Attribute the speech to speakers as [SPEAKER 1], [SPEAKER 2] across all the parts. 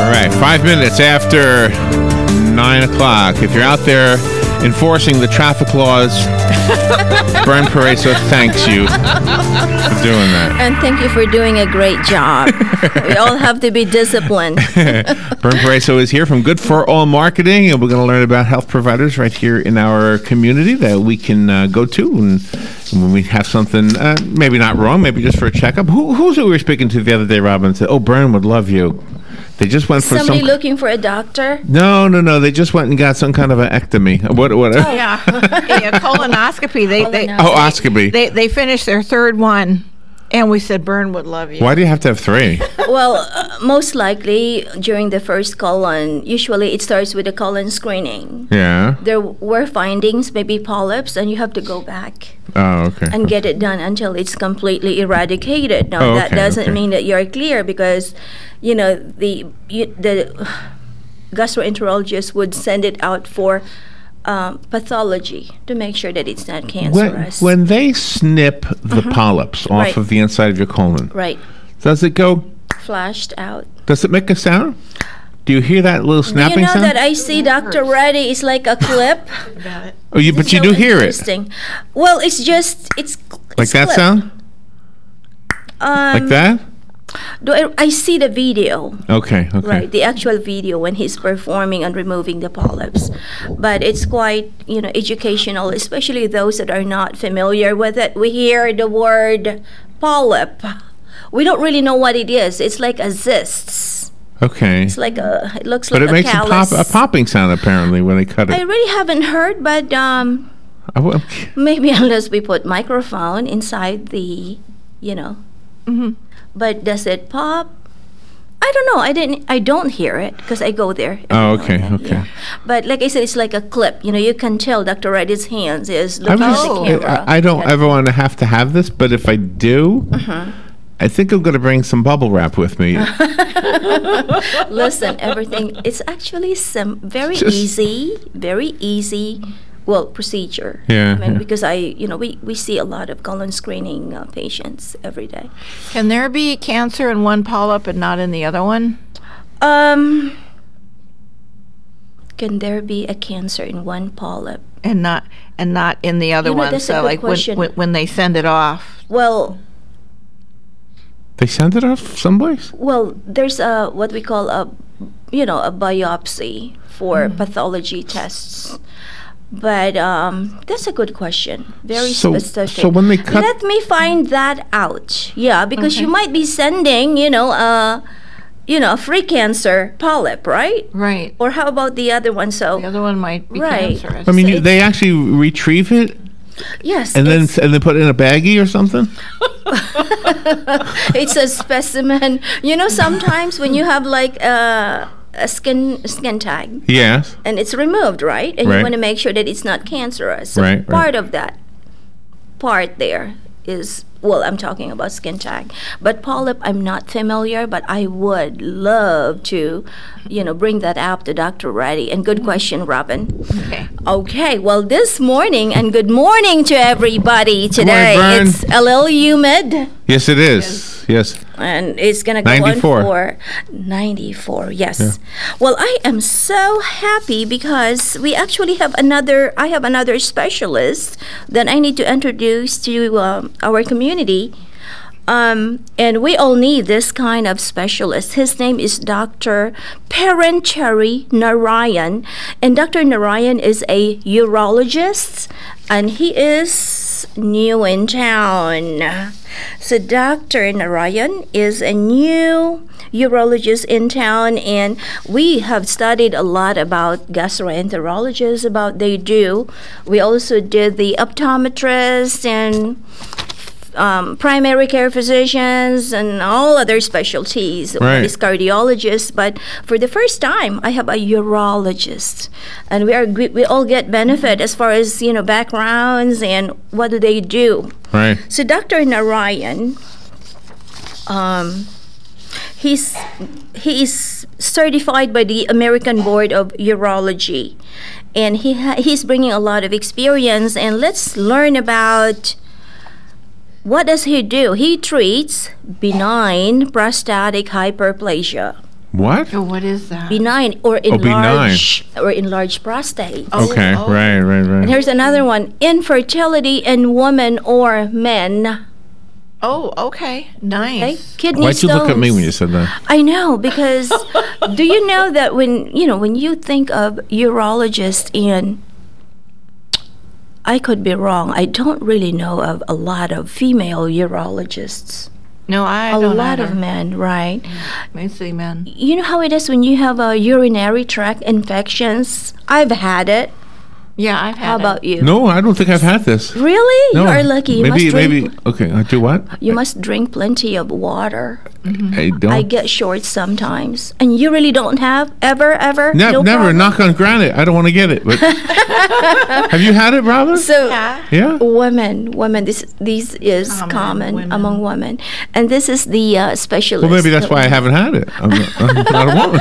[SPEAKER 1] All right, 5 minutes after 9 o'clock. If you're out there enforcing the traffic laws, Bern Paraiso thanks you for doing that.
[SPEAKER 2] And thank you for doing a great job. We all have to be disciplined.
[SPEAKER 1] Bern Paraiso is here from Good for All Marketing, and we're going to learn about health providers right here in our community that we can go to. And when we have something, maybe not wrong, maybe just for a checkup. Who's who we were speaking to the other day, Robin? Said, "Oh, Bern would love you." They just went for
[SPEAKER 2] somebody looking for a doctor?
[SPEAKER 1] No. They just went and got some kind of an ectomy. What?
[SPEAKER 3] Oh, yeah. A colonoscopy.
[SPEAKER 1] Oscopy.
[SPEAKER 3] They finished their third one, and we said Bern would love you.
[SPEAKER 1] Why do you have to have 3?
[SPEAKER 2] Well, most likely during the first colon, usually it starts with a colon screening.
[SPEAKER 1] Yeah.
[SPEAKER 2] There were findings, maybe polyps, and you have to go back.
[SPEAKER 1] Oh, okay.
[SPEAKER 2] And get it done until it's completely eradicated. Now, that doesn't mean that you're clear because, you know, the gastroenterologist would send it out for pathology to make sure that it's not cancerous.
[SPEAKER 1] When they snip the polyps off of the inside of your colon,
[SPEAKER 2] right,
[SPEAKER 1] does it go
[SPEAKER 2] flashed out?
[SPEAKER 1] Does it make a sound? Do you hear that little snapping sound?
[SPEAKER 2] You know that I see Dr. Reddy is like a clip.
[SPEAKER 1] Oh, but you do hear it.
[SPEAKER 2] Well, it's
[SPEAKER 1] like that
[SPEAKER 2] clip.
[SPEAKER 1] sound. Like that?
[SPEAKER 2] I see the video.
[SPEAKER 1] Okay.
[SPEAKER 2] Right, the actual video when he's performing and removing the polyps. But it's quite, educational, especially those that are not familiar with it. We hear the word polyp. We don't really know what it is. It's like a cyst.
[SPEAKER 1] Okay.
[SPEAKER 2] It's like it looks
[SPEAKER 1] but
[SPEAKER 2] like
[SPEAKER 1] it makes a popping sound apparently when they cut it.
[SPEAKER 2] I really haven't heard, but maybe unless we put microphone inside the,
[SPEAKER 3] Mm-hmm.
[SPEAKER 2] But does it pop? I don't know. I don't hear it because I go there.
[SPEAKER 1] Oh, okay.
[SPEAKER 2] Yeah. But like I said, it's like a clip. You can tell Dr. Reddy's hands is looking at the camera.
[SPEAKER 1] I don't ever want to have this, but if I do, I think I'm going to bring some bubble wrap with me.
[SPEAKER 2] Listen, it's actually very easy. Well, procedure.
[SPEAKER 1] Yeah.
[SPEAKER 2] Because we see a lot of colon screening patients every day.
[SPEAKER 3] Can there be cancer in one polyp and not in the other one?
[SPEAKER 2] Can there be a cancer in one polyp
[SPEAKER 3] and not in the other one?
[SPEAKER 2] So like
[SPEAKER 3] when they send it off.
[SPEAKER 2] Well,
[SPEAKER 1] they send it off someplace?
[SPEAKER 2] Well, there's what we call a biopsy for pathology tests. But that's a good question. Very specific.
[SPEAKER 1] So when they cut...
[SPEAKER 2] Let me find that out. Yeah, because you might be sending, a free cancer polyp, right?
[SPEAKER 3] Right.
[SPEAKER 2] Or how about the other one? So
[SPEAKER 3] the other one might be cancerous.
[SPEAKER 1] I mean, they actually retrieve it?
[SPEAKER 2] Yes.
[SPEAKER 1] And then put it in a baggie or something?
[SPEAKER 2] It's a specimen. Sometimes when you have like a skin tag.
[SPEAKER 1] Yes.
[SPEAKER 2] And it's removed, right? And you want to make sure that it's not cancerous. So part of that part there is, well, I'm talking about skin tag. But polyp, I'm not familiar, but I would love to, bring that up to Dr. Reddy. And good question, Robin. Okay, well, this morning, and good morning to everybody today.
[SPEAKER 1] Good morning, Bern.
[SPEAKER 2] It's a little humid.
[SPEAKER 1] Yes, it is. Yes.
[SPEAKER 2] And it's going to go
[SPEAKER 1] 94.
[SPEAKER 2] on for 94, yes. Yeah. Well, I am so happy because we actually have I have another specialist that I need to introduce to our community. And we all need this kind of specialist. His name is Dr. Paranchari Narayan. And Dr. Narayan is a urologist, and he is new in town. So Dr. Narayan is a new urologist in town, and we have studied a lot about gastroenterologists, about they do. We also did the optometrists and primary care physicians and all other specialties, these cardiologists. But for the first time, I have a urologist, and we all get benefit as far as backgrounds and what do they do.
[SPEAKER 1] Right.
[SPEAKER 2] So Dr. Narayan, he's certified by the American Board of Urology, and he's bringing a lot of experience. And let's learn about. What does he do? He treats benign prostatic hyperplasia.
[SPEAKER 1] What?
[SPEAKER 3] Oh, what is that?
[SPEAKER 2] Benign or
[SPEAKER 1] benign.
[SPEAKER 2] enlarged prostate.
[SPEAKER 1] Okay, right.
[SPEAKER 2] And here's another one: infertility in women or men.
[SPEAKER 3] Oh, okay. Nice.
[SPEAKER 2] Okay? Kidney
[SPEAKER 1] Why'd you
[SPEAKER 2] stones.
[SPEAKER 1] look at me when you said that?
[SPEAKER 2] I know, because do you know that when you think of urologist, and I could be wrong, I don't really know of a lot of female urologists.
[SPEAKER 3] No, I
[SPEAKER 2] A
[SPEAKER 3] don't
[SPEAKER 2] lot
[SPEAKER 3] either.
[SPEAKER 2] of men, right?
[SPEAKER 3] Mostly men.
[SPEAKER 2] You know how it is when you have urinary tract infections? I've had it.
[SPEAKER 3] Yeah, I've had
[SPEAKER 2] How
[SPEAKER 3] it.
[SPEAKER 2] about you?
[SPEAKER 1] No, I don't think I've had this.
[SPEAKER 2] Really?
[SPEAKER 1] No.
[SPEAKER 2] You are lucky. You
[SPEAKER 1] maybe,
[SPEAKER 2] must drink.
[SPEAKER 1] maybe. Okay, I do what?
[SPEAKER 2] You must drink plenty of water.
[SPEAKER 1] I don't.
[SPEAKER 2] I get short sometimes, and you really don't have ever. No
[SPEAKER 1] Never.
[SPEAKER 2] problem?
[SPEAKER 1] Knock on granite. I don't want to get it. But have you had it, Robin?
[SPEAKER 2] So.
[SPEAKER 3] Yeah.
[SPEAKER 1] Yeah.
[SPEAKER 2] Women. This is
[SPEAKER 3] Common,
[SPEAKER 2] common
[SPEAKER 3] women.
[SPEAKER 2] among women, and this is the specialist.
[SPEAKER 1] Well, maybe that's why I haven't had it. I'm not a woman.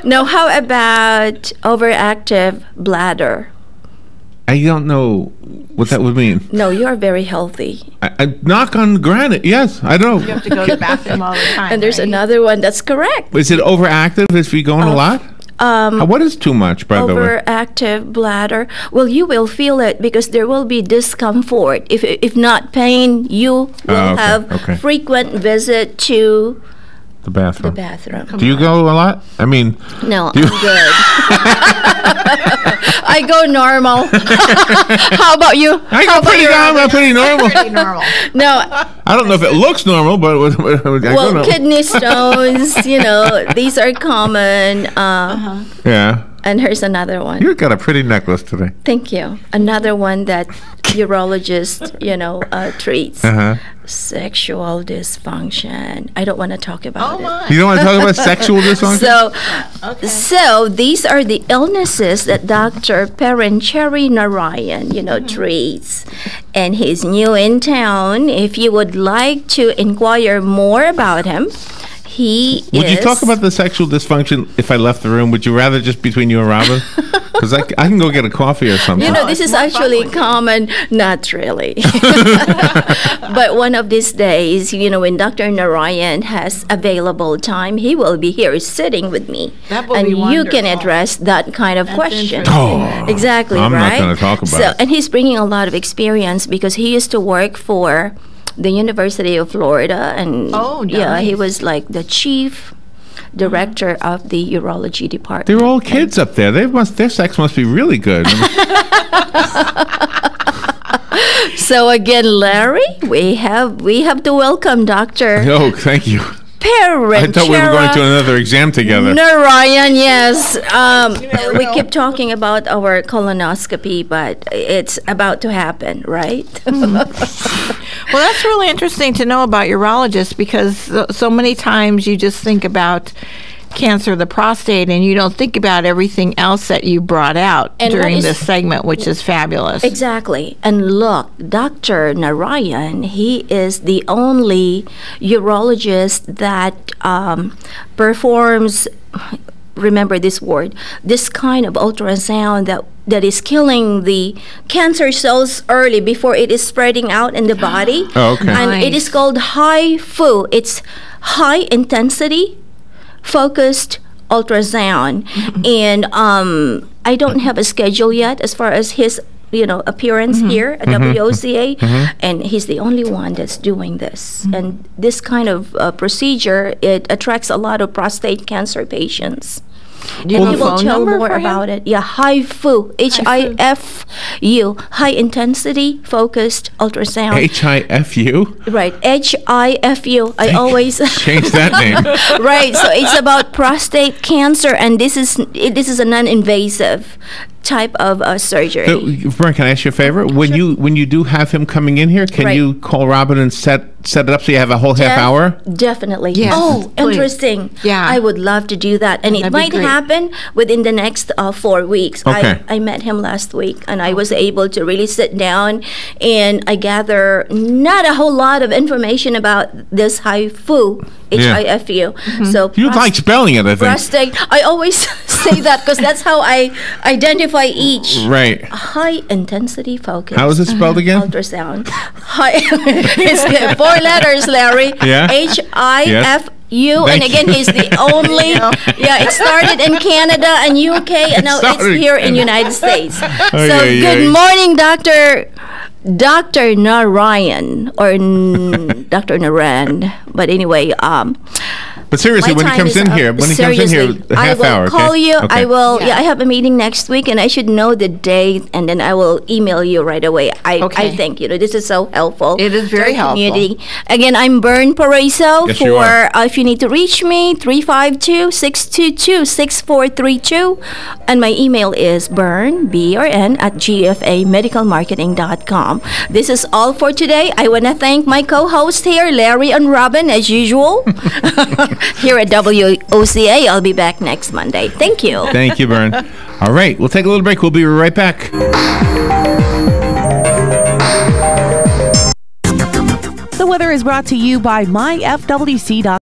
[SPEAKER 2] No. How about overactive bladder?
[SPEAKER 1] I don't know what that would mean.
[SPEAKER 2] No, you are very healthy.
[SPEAKER 1] I knock on granite. Yes, I know.
[SPEAKER 3] You have to go to the bathroom all the time.
[SPEAKER 2] And there's
[SPEAKER 3] right?
[SPEAKER 2] another one that's correct.
[SPEAKER 1] Is it overactive? Is we going a lot? What is too much, by the way?
[SPEAKER 2] Overactive bladder. Well, you will feel it because there will be discomfort. If not pain, you will
[SPEAKER 1] okay,
[SPEAKER 2] have
[SPEAKER 1] okay.
[SPEAKER 2] frequent visit to
[SPEAKER 1] The bathroom.
[SPEAKER 2] the bathroom.
[SPEAKER 1] Do you go a lot? I mean,
[SPEAKER 2] No,
[SPEAKER 1] Do you-
[SPEAKER 2] I'm good. I go normal. How about you?
[SPEAKER 1] I go pretty normal. Pretty normal.
[SPEAKER 3] Pretty normal.
[SPEAKER 2] No,
[SPEAKER 1] I don't know if it looks normal, but I go
[SPEAKER 2] well,
[SPEAKER 1] normal.
[SPEAKER 2] kidney stones, these are common.
[SPEAKER 1] Yeah.
[SPEAKER 2] And here's another one.
[SPEAKER 1] You got a pretty necklace today.
[SPEAKER 2] Thank you. Another one that urologist, treats.
[SPEAKER 1] Uh-huh.
[SPEAKER 2] Sexual dysfunction. I don't want to talk about
[SPEAKER 3] Oh,
[SPEAKER 2] it.
[SPEAKER 3] my.
[SPEAKER 1] You don't want to talk about sexual dysfunction?
[SPEAKER 2] So these are the illnesses that Dr. Parancheri Narayan, treats. And he's new in town. If you would like to inquire more about him,
[SPEAKER 1] Would you talk about the sexual dysfunction if I left the room? Would you rather just between you and Robin? Because I can go get a coffee or something.
[SPEAKER 2] this is actually common. Not really. But one of these days, when Dr. Narayan has available time, he will be here sitting with me.
[SPEAKER 3] That will
[SPEAKER 2] and
[SPEAKER 3] be
[SPEAKER 2] you can
[SPEAKER 3] wonderful.
[SPEAKER 2] address that kind of question.
[SPEAKER 3] interesting.
[SPEAKER 1] Oh,
[SPEAKER 2] Exactly,
[SPEAKER 1] I'm
[SPEAKER 2] right?
[SPEAKER 1] not going to talk about it.
[SPEAKER 2] And he's bringing a lot of experience because he used to work for the University of Florida, and
[SPEAKER 3] Oh,
[SPEAKER 2] yeah, he
[SPEAKER 3] nice.
[SPEAKER 2] was like the chief director of the urology department.
[SPEAKER 1] They're all kids up there. Their sex must be really good.
[SPEAKER 2] So again, Larry, we have to welcome Dr.
[SPEAKER 1] Oh, thank you. I
[SPEAKER 2] Parancheri
[SPEAKER 1] thought we were going to another exam together.
[SPEAKER 2] Narayan, yes. We keep talking about our colonoscopy, but it's about to happen, right?
[SPEAKER 3] Well, that's really interesting to know about urologists because so many times you just think about cancer of the prostate and you don't think about everything else that you brought out
[SPEAKER 2] And what
[SPEAKER 3] during
[SPEAKER 2] is-
[SPEAKER 3] this segment, which is fabulous.
[SPEAKER 2] Exactly. And look, Dr. Narayan, he is the only urologist that performs, remember this word, this kind of ultrasound that is killing the cancer cells early before it is spreading out in the body.
[SPEAKER 1] Oh, okay.
[SPEAKER 2] And it is
[SPEAKER 3] Nice.
[SPEAKER 2] called HIFU. It's high intensity focused ultrasound. And I don't have a schedule yet as far as his appearance here at WOCA, and he's the only one that's doing this. And this kind of procedure, it attracts a lot of prostate cancer patients.
[SPEAKER 3] Do you
[SPEAKER 2] And
[SPEAKER 3] have
[SPEAKER 2] he
[SPEAKER 3] a
[SPEAKER 2] will
[SPEAKER 3] phone
[SPEAKER 2] tell
[SPEAKER 3] number
[SPEAKER 2] more
[SPEAKER 3] for him?
[SPEAKER 2] about it. Yeah, HIFU, HIFU, high intensity focused ultrasound.
[SPEAKER 1] HIFU?
[SPEAKER 2] Right, HIFU. I always
[SPEAKER 1] Change that name.
[SPEAKER 2] right. So it's about prostate cancer, and this is a non-invasive type of surgery.
[SPEAKER 1] So, Bern, can I ask you a favor? When you do have him coming in here, can
[SPEAKER 2] Right.
[SPEAKER 1] you call Robin and set it up so you have a whole half hour?
[SPEAKER 2] Definitely.
[SPEAKER 3] Yes,
[SPEAKER 2] Oh,
[SPEAKER 3] please.
[SPEAKER 2] interesting.
[SPEAKER 3] Yeah.
[SPEAKER 2] I would love to do that. And it
[SPEAKER 3] That'd be
[SPEAKER 2] might
[SPEAKER 3] great.
[SPEAKER 2] happen within the next 4 weeks.
[SPEAKER 1] Okay.
[SPEAKER 2] I met him last week, and I was able to really sit down and I gather not a whole lot of information about this HIFU,
[SPEAKER 1] Yeah.
[SPEAKER 2] HIFU. So
[SPEAKER 1] You like spelling it, I think.
[SPEAKER 2] prostate. I always say that because that's how I identify each.
[SPEAKER 1] Right.
[SPEAKER 2] High intensity focus.
[SPEAKER 1] How is it spelled again?
[SPEAKER 2] Ultrasound. High. It's 4 letters, Larry.
[SPEAKER 1] Yeah?
[SPEAKER 2] HIFU. you.
[SPEAKER 1] Thank
[SPEAKER 2] And again,
[SPEAKER 1] you.
[SPEAKER 2] he's the only. Yeah, it started in Canada and UK, and now it's
[SPEAKER 1] started-
[SPEAKER 2] here in United States. So
[SPEAKER 1] yeah.
[SPEAKER 2] good morning, Dr. Narayan or Dr. Naran. But anyway,
[SPEAKER 1] But seriously,
[SPEAKER 2] my
[SPEAKER 1] when he
[SPEAKER 2] time
[SPEAKER 1] comes
[SPEAKER 2] is
[SPEAKER 1] in
[SPEAKER 2] up.
[SPEAKER 1] here, a
[SPEAKER 2] Seriously,
[SPEAKER 1] half
[SPEAKER 2] I will
[SPEAKER 1] hour,
[SPEAKER 2] call
[SPEAKER 1] okay?
[SPEAKER 2] you.
[SPEAKER 1] Okay.
[SPEAKER 2] I will.
[SPEAKER 3] Yeah.
[SPEAKER 2] Yeah, I have a meeting next week, and I should know the date, and then I will email you right away. I
[SPEAKER 3] Okay.
[SPEAKER 2] think this is so helpful.
[SPEAKER 3] It is
[SPEAKER 2] to
[SPEAKER 3] very
[SPEAKER 2] our
[SPEAKER 3] helpful.
[SPEAKER 2] community. Again, I'm Bern Paraiso.
[SPEAKER 1] Yes, you are.
[SPEAKER 2] If you need to reach me, 352-622-6432, and my email is bern at gfamedicalmarketing.com. This is all for today. I want to thank my co-host here, Larry and Robin, as usual, here at WOCA. I'll be back next Monday. Thank you.
[SPEAKER 1] Thank you, Bern. All right, we'll take a little break. We'll be right back.
[SPEAKER 4] The weather is brought to you by myfwc.com.